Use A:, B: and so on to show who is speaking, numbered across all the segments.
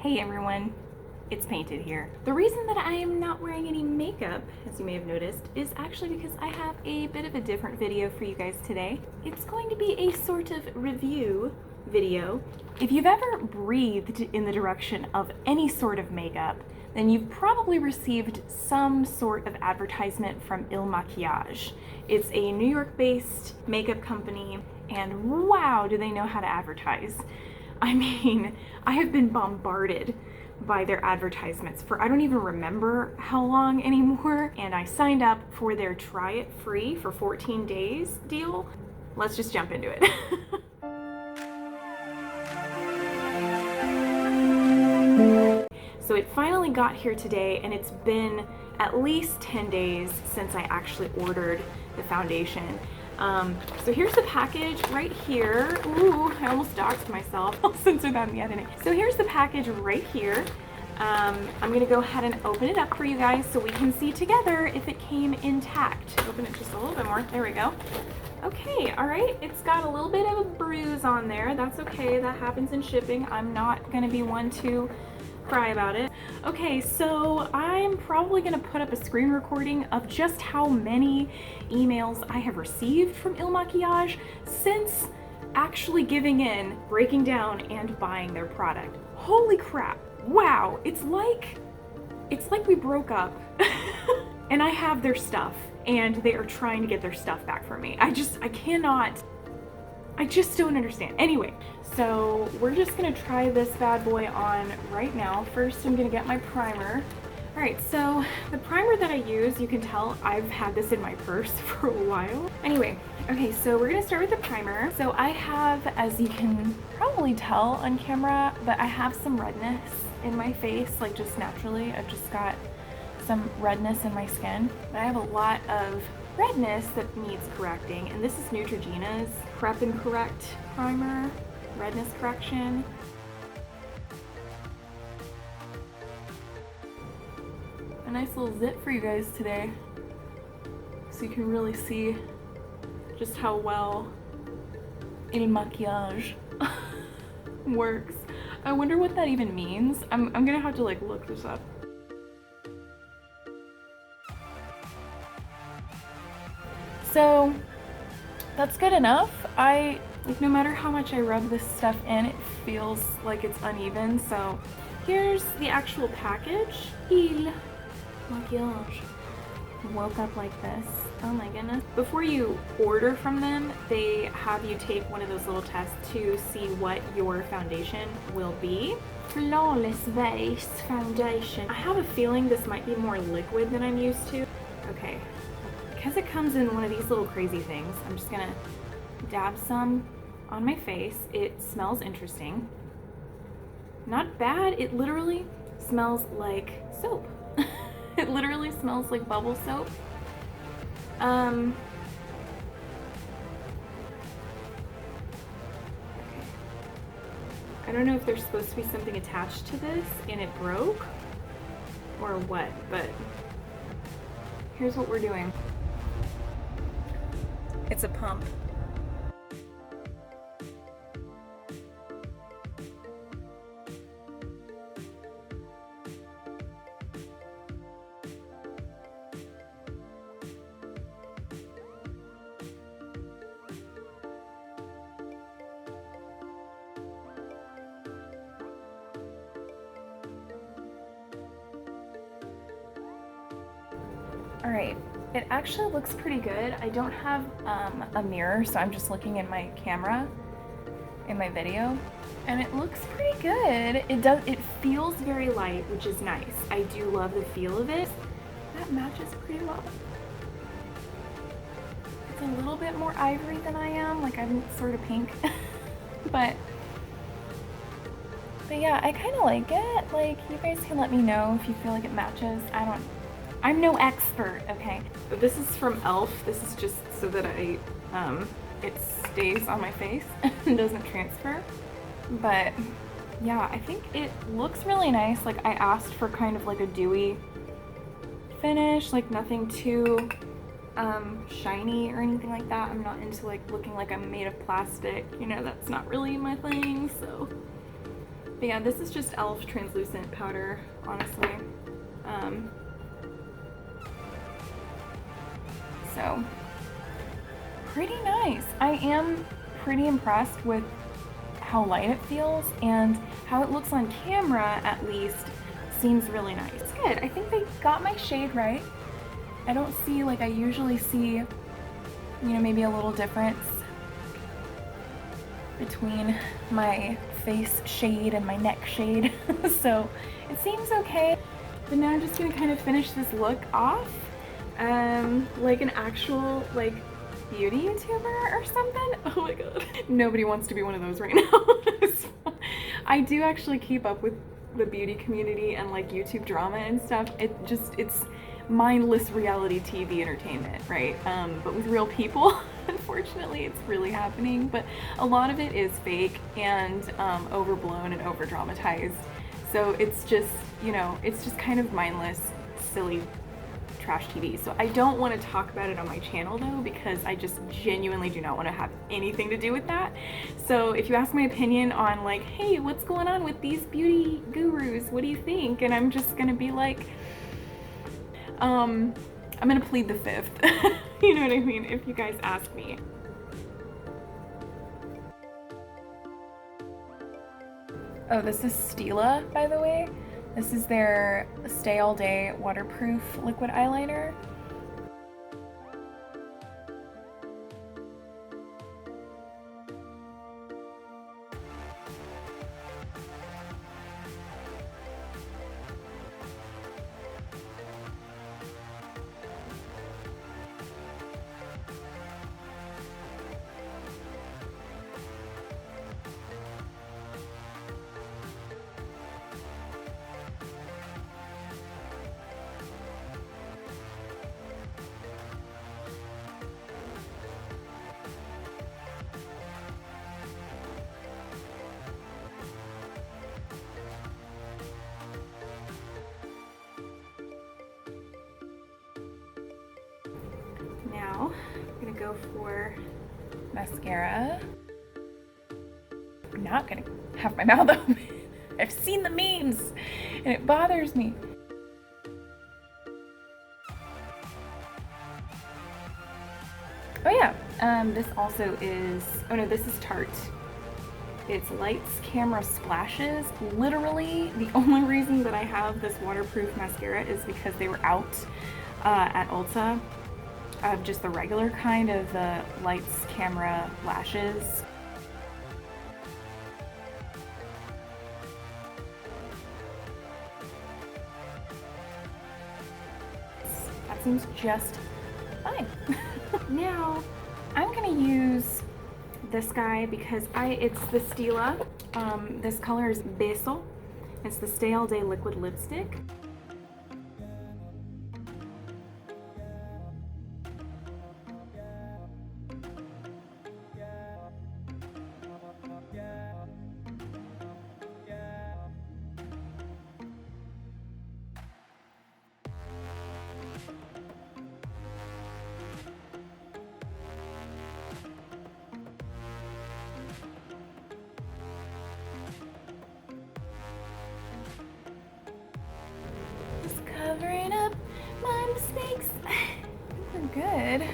A: Hey everyone, it's Painted here. The reason that I am not wearing any makeup, as you may have noticed, is actually because I have a bit of a different video for you guys today. It's going to be a sort of review video. If you've ever breathed in the direction of any sort of makeup, then you've probably received some sort of advertisement from Il Makiage. It's a New York-based makeup company, and wow, do they know how to advertise. I mean, I have been bombarded by their advertisements for I don't even remember how long anymore, and I signed up for their try it free for 14 days deal. Let's just jump into it. So it finally got here today, and it's been at least 10 days since I actually ordered the foundation. So here's the package right here. Ooh, I almost doxed myself. I'll censor that in the editing. So here's the package right here. I'm gonna go ahead and open it up for you guys so we can see together if it came intact. Open it just a little bit more. There we go. Okay, all right. It's got a little bit of a bruise on there. That's okay. That happens in shipping. I'm not gonna be one to cry about it. Okay, so I'm probably gonna put up a screen recording of just how many emails I have received from Il Makiage since actually giving in, breaking down, and buying their product. Holy crap. Wow, it's like we broke up and I have their stuff and they are trying to get their stuff back from me. I just don't understand. Anyway, so we're just gonna try this bad boy on right now. First, I'm gonna get my primer. All right, so the primer that I use, you can tell I've had this in my purse for a while. Anyway, okay, so we're gonna start with the primer. So I have, as you can probably tell on camera, but I have some redness in my face, like just naturally. I've just got some redness in my skin. I have a lot of redness that needs correcting, and this is Neutrogena's Prep and Correct Primer, redness correction. A nice little zip for you guys today, so you can really see just how well Il Makiage works. I wonder what that even means. I'm gonna have to like look this up. So that's good enough. No matter how much I rub this stuff in, it feels like it's uneven. So here's the actual package. Il Makiage. Woke up like this. Oh my goodness. Before you order from them, they have you take one of those little tests to see what your foundation will be. Flawless Base Foundation. I have a feeling this might be more liquid than I'm used to. Okay. Because it comes in one of these little crazy things, I'm just gonna dab some on my face. It smells interesting. Not bad. It literally smells like soap. It literally smells like bubble soap. Okay. I don't know if there's supposed to be something attached to this and it broke or what, but here's what we're doing. It's a pump. All right. It actually looks pretty good. I don't have a mirror, so I'm just looking in my camera in my video, and it looks pretty good. It feels very light, which is nice. I do love the feel of it. That matches pretty well. It's a little bit more ivory than I am, like I'm sort of pink, but yeah, I kind of like it. Like, you guys can let me know if you feel like it matches. I'm no expert, okay? But this is from e.l.f. This is just so that it stays on my face and doesn't transfer. But yeah, I think it looks really nice. Like, I asked for kind of like a dewy finish, like nothing too shiny or anything like that. I'm not into like looking like I'm made of plastic, you know, that's not really my thing. So But yeah, this is just e.l.f. translucent powder, honestly. So, pretty nice. I am pretty impressed with how light it feels, and how it looks on camera, at least, seems really nice. It's good. I think they got my shade right. I don't see, like I usually see, you know, maybe a little difference between my face shade and my neck shade. So it seems okay. But now I'm just gonna kind of finish this look off like an actual like beauty YouTuber or something. Oh my god. Nobody wants to be one of those right now. So, I do actually keep up with the beauty community and like YouTube drama and stuff. It's mindless reality TV entertainment, right? But with real people. Unfortunately, it's really happening, but a lot of it is fake and overblown and over dramatized. So it's just, you know, it's just kind of mindless, silly trash TV. So I don't want to talk about it on my channel though, because I just genuinely do not want to have anything to do with that. So if you ask my opinion on like, hey, what's going on with these beauty gurus? What do you think? And I'm just gonna be like, I'm gonna plead the fifth. You know what I mean? If you guys ask me. Oh, this is Stila, by the way. This is their Stay All Day waterproof liquid eyeliner. Now, I'm gonna go for mascara. I'm not gonna have my mouth open. I've seen the memes and it bothers me. Oh yeah, this also is, oh no, this is Tarte. It's Lights Camera Splashes. Literally, the only reason that I have this waterproof mascara is because they were out at Ulta. Just the regular kind of the Lights Camera lashes. That seems just fine. Now, I'm gonna use this guy because it's the Stila. This color is Beso. It's the Stay All Day liquid lipstick. Covering up my mistakes. We're good.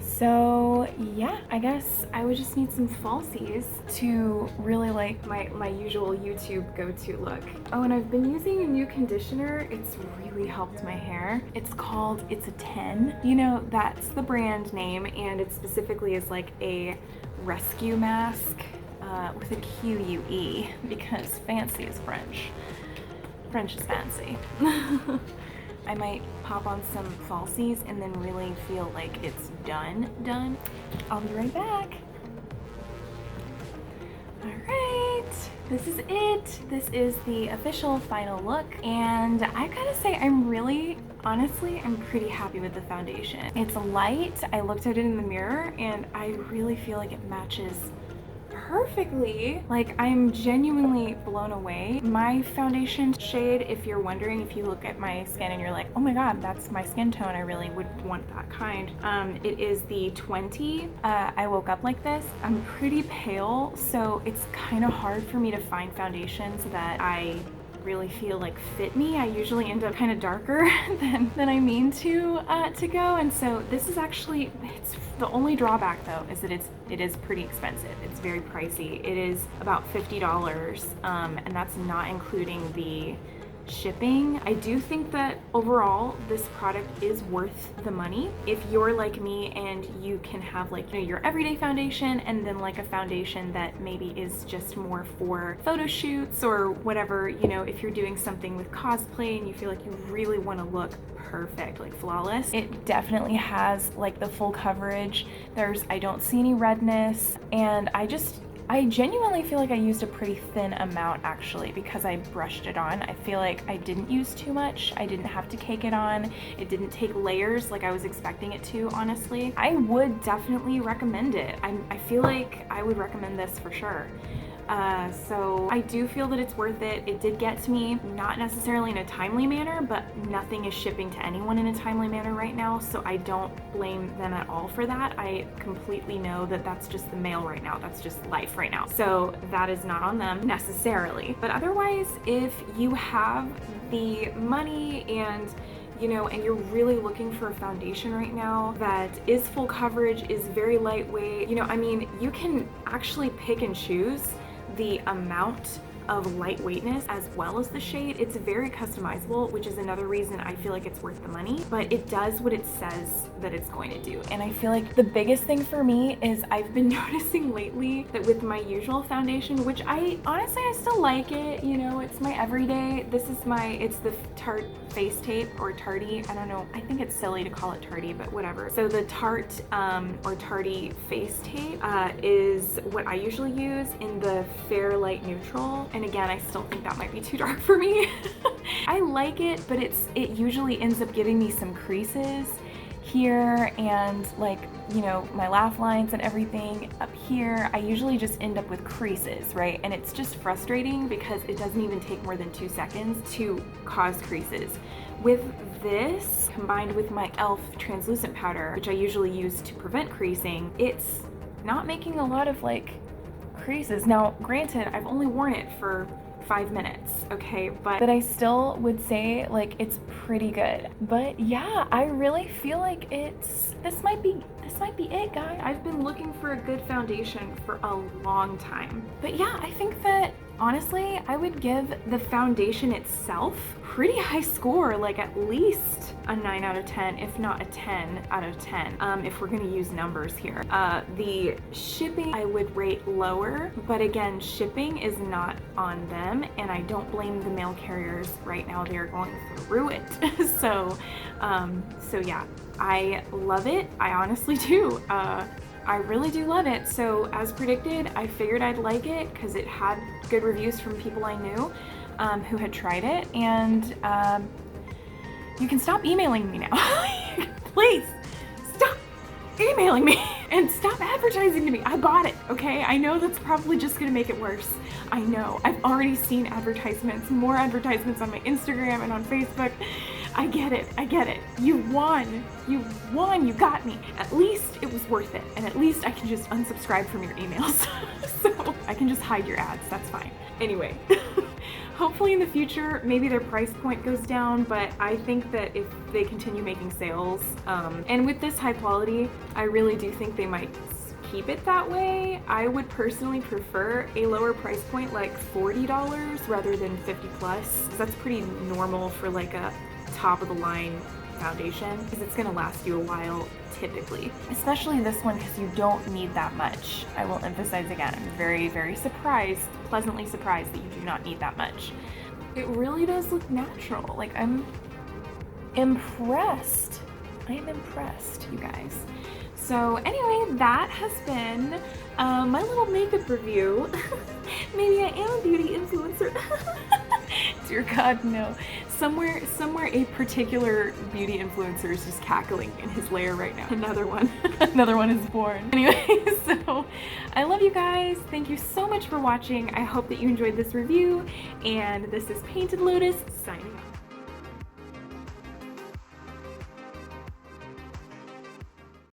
A: So yeah, I guess I would just need some falsies to really like my usual YouTube go-to look. Oh, and I've been using a new conditioner. It's really helped my hair. It's called It's a 10. You know, that's the brand name, and it specifically is like a rescue mask with a Q-U-E, because fancy is French. French is fancy. I might pop on some falsies and then really feel like it's done. I'll be right back. All right, this is it. This is the official final look, and I gotta say honestly, I'm pretty happy with the foundation. It's light. I looked at it in the mirror and I really feel like it matches perfectly. Like, I'm genuinely blown away. My foundation shade, if you're wondering, if you look at my skin and you're like, oh my god, that's my skin tone, I really would want that kind. It is the 20. I woke up like this. I'm pretty pale, so it's kind of hard for me to find foundations that I really feel like fit me. I usually end up kind of darker than I mean to go, and so this is actually, it's the only drawback though is that it is pretty expensive. It's very pricey. It is about $50, and that's not including the shipping. I do think that overall this product is worth the money. If you're like me and you can have, like, you know, your everyday foundation and then like a foundation that maybe is just more for photo shoots or whatever, you know, if you're doing something with cosplay and you feel like you really want to look perfect, like flawless, it definitely has like the full coverage. I don't see any redness, and I genuinely feel like I used a pretty thin amount actually because I brushed it on. I feel like I didn't use too much. I didn't have to cake it on. It didn't take layers like I was expecting it to, honestly. I would definitely recommend it. I feel like I would recommend this for sure. So I do feel that it's worth it. It did get to me, not necessarily in a timely manner, but nothing is shipping to anyone in a timely manner right now, so I don't blame them at all for that. I completely know that that's just the mail right now. That's just life right now. So that is not on them necessarily. But otherwise, if you have the money and you know, and you're really looking for a foundation right now that is full coverage, is very lightweight, you know, I mean, you can actually pick and choose the amount of lightweightness as well as the shade. It's very customizable, which is another reason I feel like it's worth the money, but it does what it says that it's going to do. And I feel like the biggest thing for me is I've been noticing lately that with my usual foundation, which I still like it, you know, it's my everyday, it's the Tarte face tape, or Tarty, I don't know, I think it's silly to call it Tarty, but whatever. So the Tarte or Tarty face tape is what I usually use in the fair light neutral. And again, I still think that might be too dark for me. I like it, but it usually ends up giving me some creases here and, like, you know, my laugh lines and everything up here. I usually just end up with creases, right? And it's just frustrating because it doesn't even take more than 2 seconds to cause creases. With this, combined with my e.l.f. translucent powder, which I usually use to prevent creasing, it's not making a lot of like creases. Now, granted, I've only worn it for 5 minutes, okay, but I still would say like it's pretty good. But yeah, I really feel like this might be it, guys. I've been looking for a good foundation for a long time. But yeah, I think that honestly, I would give the foundation itself pretty high score, like at least a 9 out of 10, if not a 10 out of 10, if we're gonna use numbers here. The shipping I would rate lower, but again, shipping is not on them, and I don't blame the mail carriers right now. They're going through it. So yeah, I love it. I honestly do. I really do love it. So as predicted, I figured I'd like it because it had good reviews from people I knew who had tried it. And you can stop emailing me now. Please stop emailing me and stop advertising to me. I bought it, okay? I know that's probably just gonna make it worse. I know. I've already seen advertisements, more advertisements on my Instagram and on Facebook. I get it. I get it. You won. You won. You got me. At least it was worth it. And at least I can just unsubscribe from your emails. So I can just hide your ads. That's fine. Anyway, hopefully in the future, maybe their price point goes down, but I think that if they continue making sales, and with this high quality, I really do think they might keep it that way. I would personally prefer a lower price point, like $40 rather than 50 plus. That's pretty normal for like a top of the line foundation, because it's going to last you a while typically, especially this one, because you don't need that much. I will emphasize again, I'm very, very surprised, pleasantly surprised that you do not need that much. It really does look natural. Like, I'm impressed. I am impressed, you guys. So anyway, that has been my little makeup review. Maybe I am a beauty influencer. Dear God, no. Somewhere a particular beauty influencer is just cackling in his lair right now. Another one. Another one is born. Anyway, so I love you guys. Thank you so much for watching. I hope that you enjoyed this review, and this is Painted Lotus signing off.